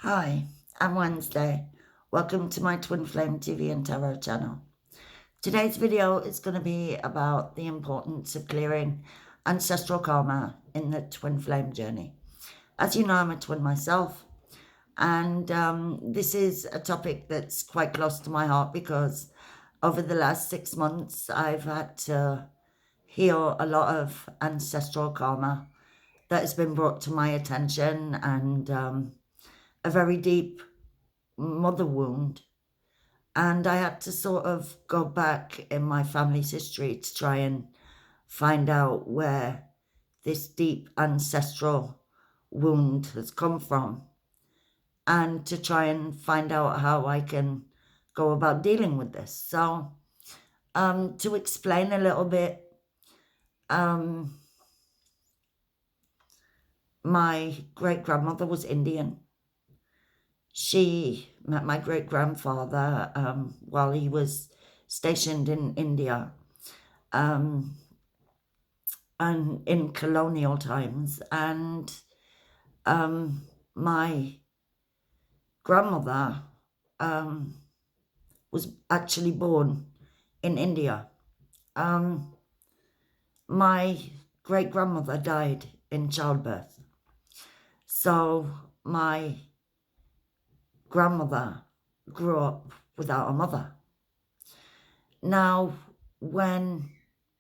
Hi, I'm Wednesday. Welcome to my Twin Flame TV and Tarot channel. Today's video is going to be about the importance of clearing ancestral karma in the Twin Flame journey. As you know, I'm a twin myself, and this is a topic that's quite close to my heart because over the last 6 months, I've had to heal a lot of ancestral karma that has been brought to my attention, and a very deep mother wound, and I had to sort of go back in my family's history to try and find out where this deep ancestral wound has come from, and to try and find out how I can go about dealing with this. So to explain a little bit, my great-grandmother was Indian. She met my great-grandfather while he was stationed in India, and in colonial times. And my grandmother was actually born in India. My great-grandmother died in childbirth. So my grandmother grew up without a mother. Now, when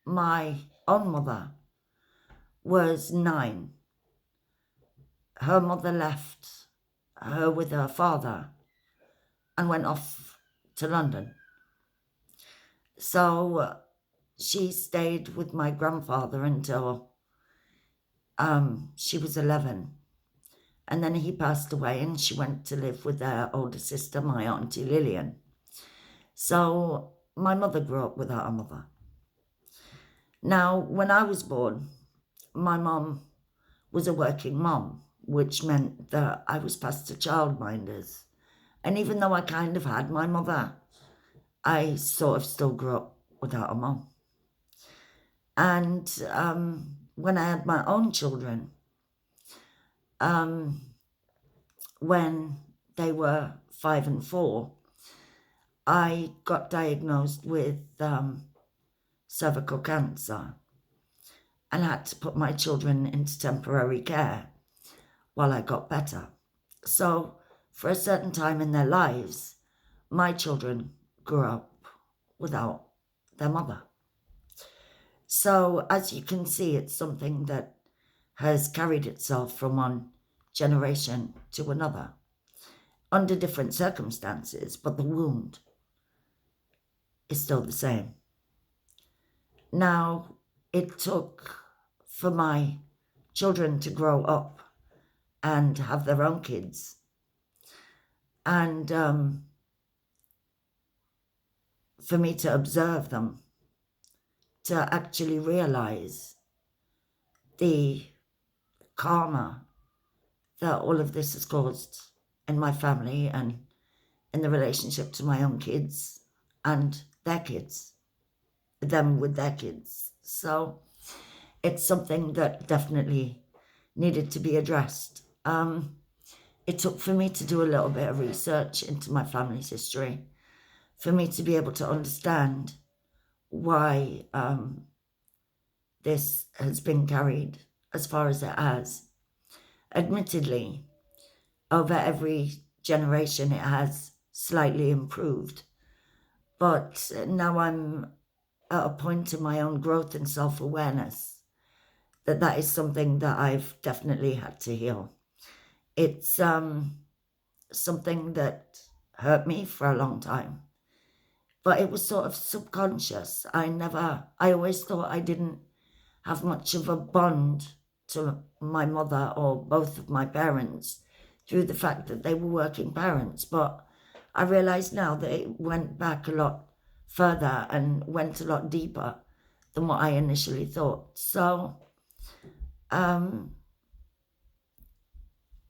my own mother was 9, her mother left her with her father and went off to London. So she stayed with my grandfather until she was 11. And then he passed away and she went to live with their older sister, my Auntie Lillian. So my mother grew up without a mother. Now, when I was born, my mom was a working mom, which meant that I was passed to childminders. And even though I kind of had my mother, I sort of still grew up without a mom. And when I had my own children, when they were 5 and 4, I got diagnosed with cervical cancer and had to put my children into temporary care while I got better. So for a certain time in their lives, my children grew up without their mother. So as you can see, it's something that has carried itself from one generation to another under different circumstances, but the wound is still the same. Now, it took for my children to grow up and have their own kids, and for me to observe them, to actually realize the karma that all of this has caused in my family and in the relationship to my own kids and their kids, them with their kids. So it's something that definitely needed to be addressed. It took for me to do a little bit of research into my family's history, for me to be able to understand why this has been carried as far as it has. Admittedly, over every generation it has slightly improved, but now I'm at a point in my own growth and self-awareness that that is something that I've definitely had to heal. It's something that hurt me for a long time, but it was sort of subconscious. I always thought I didn't have much of a bond to my mother or both of my parents through the fact that they were working parents, but I realize now that it went back a lot further and went a lot deeper than what I initially thought. So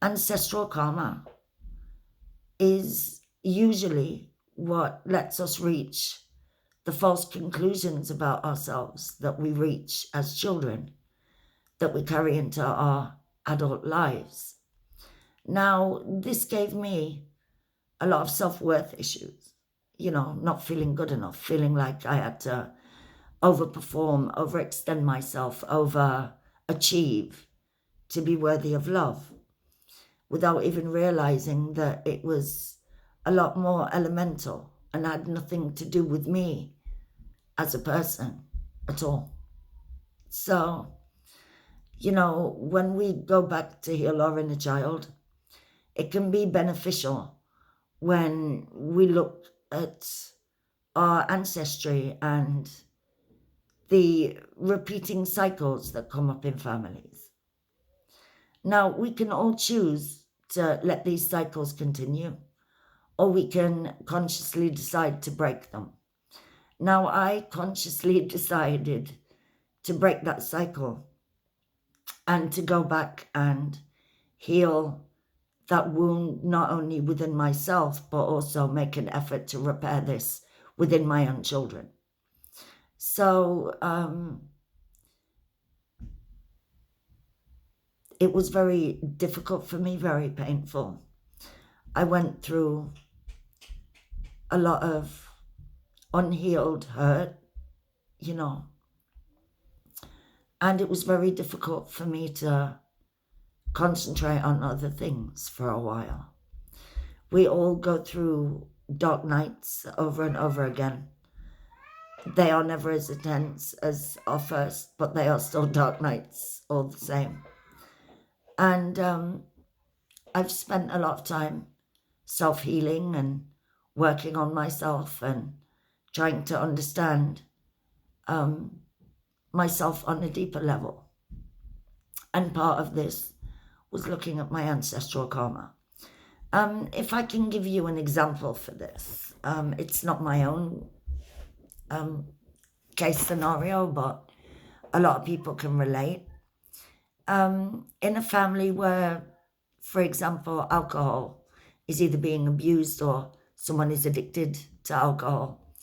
ancestral karma is usually what lets us reach the false conclusions about ourselves that we reach as children, that we carry into our adult lives. Now, this gave me a lot of self-worth issues, not feeling good enough, feeling like I had to overperform, overextend myself, overachieve to be worthy of love, without even realizing that it was a lot more elemental and had nothing to do with me as a person at all. So, when we go back to heal our inner child, it can be beneficial when we look at our ancestry and the repeating cycles that come up in families. Now, we can all choose to let these cycles continue, or we can consciously decide to break them. Now, I consciously decided to break that cycle and to go back and heal that wound, not only within myself, but also make an effort to repair this within my own children. So it was very difficult for me, very painful. I went through a lot of unhealed hurt, and it was very difficult for me to concentrate on other things for a while. We all go through dark nights over and over again. They are never as intense as our first, but they are still dark nights all the same. And I've spent a lot of time self-healing and working on myself and trying to understand myself on a deeper level. And part of this was looking at my ancestral karma. If I can give you an example for this, it's not my own case scenario, but a lot of people can relate. In a family where, for example, alcohol is either being abused or someone is addicted to alcohol,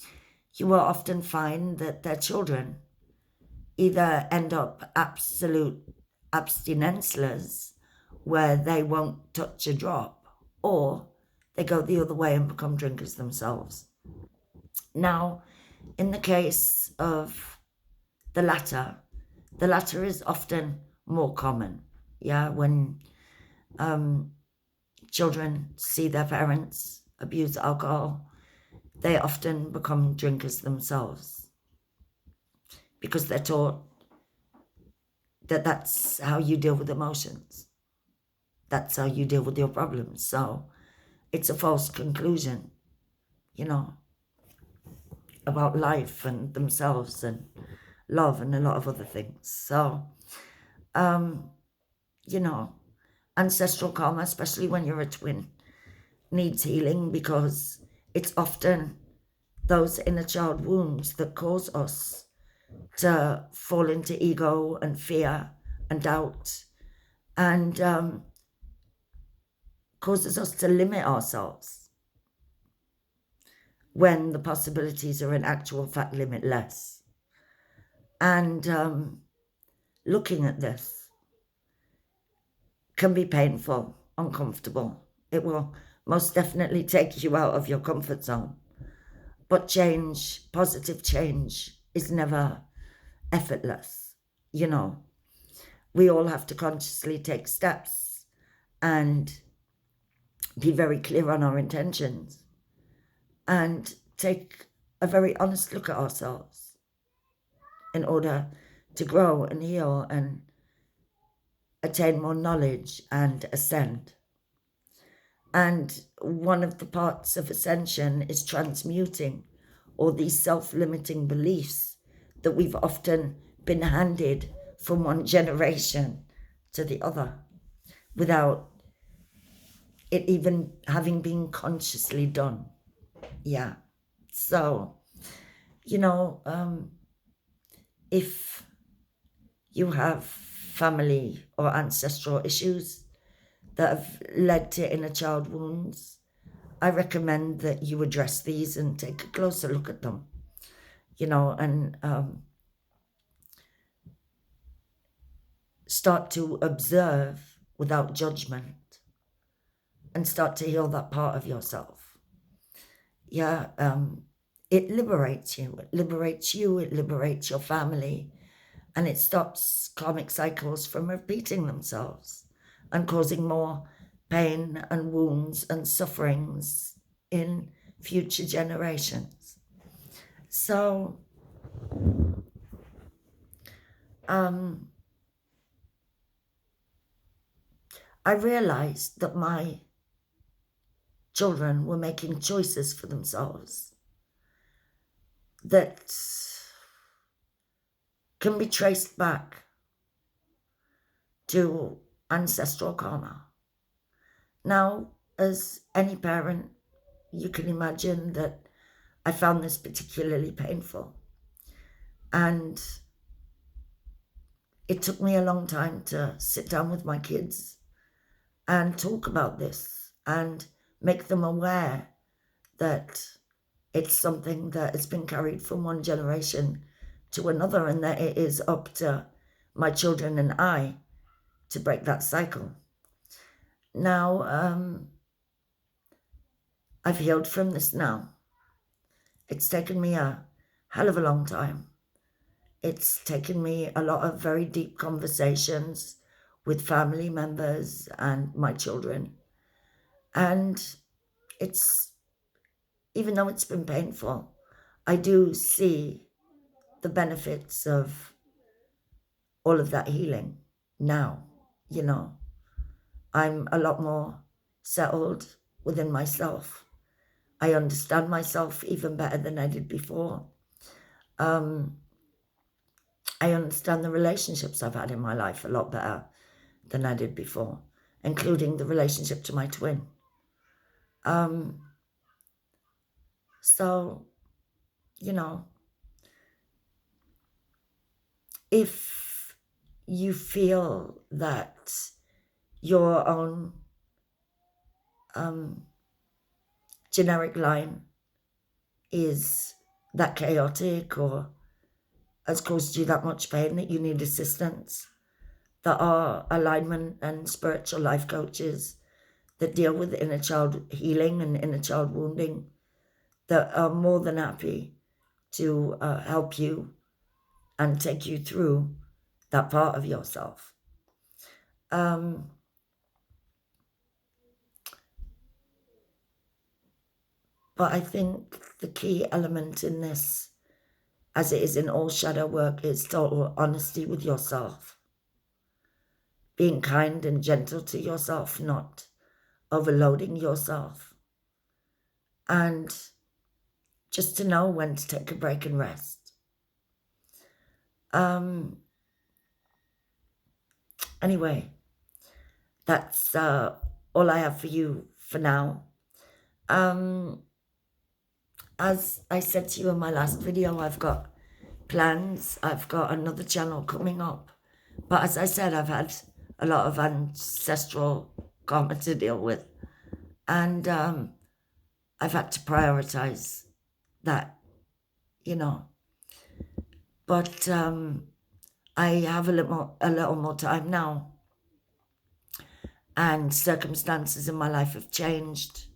you will often find that their children either end up absolute abstinenceless, where they won't touch a drop, or they go the other way and become drinkers themselves. Now, in the case of the latter is often more common. When children see their parents abuse alcohol, they often become drinkers themselves because they're taught that that's how you deal with emotions. That's how you deal with your problems. So it's a false conclusion, about life and themselves and love and a lot of other things. So, ancestral karma, especially when you're a twin, needs healing, because it's often those inner child wounds that cause us to fall into ego and fear and doubt, and causes us to limit ourselves when the possibilities are in actual fact limitless. And looking at this can be painful, uncomfortable. It will most definitely take you out of your comfort zone. But change, positive change, is never effortless. We all have to consciously take steps and be very clear on our intentions and take a very honest look at ourselves in order to grow and heal and attain more knowledge and ascend. And one of the parts of ascension is transmuting all these self-limiting beliefs that we've often been handed from one generation to the other without it even having been consciously done. So, if you have family or ancestral issues that have led to inner child wounds, I recommend that you address these and take a closer look at them, and start to observe without judgment and start to heal that part of yourself. Yeah, it liberates you. It liberates you. It liberates your family. And it stops karmic cycles from repeating themselves and causing more pain and wounds and sufferings in future generations. So, I realized that my children were making choices for themselves that can be traced back to ancestral karma. Now, as any parent, you can imagine that I found this particularly painful. And it took me a long time to sit down with my kids and talk about this and make them aware that it's something that has been carried from one generation to another, and that it is up to my children and I to break that cycle. Now, I've healed from this now. It's taken me a hell of a long time. It's taken me a lot of very deep conversations with family members and my children. And it's, even though it's been painful, I do see the benefits of all of that healing now. You know, I'm a lot more settled within myself. I understand myself even better than I did before. I understand the relationships I've had in my life a lot better than I did before, including the relationship to my twin. So, you know, if you feel that your own generic line is that chaotic or has caused you that much pain that you need assistance, there are alignment and spiritual life coaches that deal with inner child healing and inner child wounding that are more than happy to help you and take you through that part of yourself. But I think the key element in this, as it is in all shadow work, is total honesty with yourself. Being kind and gentle to yourself, not overloading yourself. And just to know when to take a break and rest. Anyway, that's all I have for you for now. As I said to you in my last video, I've got plans. I've got another channel coming up. But as I said, I've had a lot of ancestral karma to deal with. And I've had to prioritize that, you know. But I have a little more time now. And circumstances in my life have changed.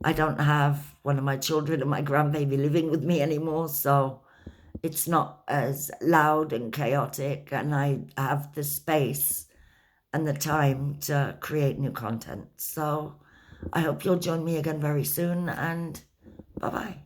I don't have one of my children and my grandbaby living with me anymore, so it's not as loud and chaotic, and I have the space and the time to create new content. So I hope you'll join me again very soon, and bye-bye.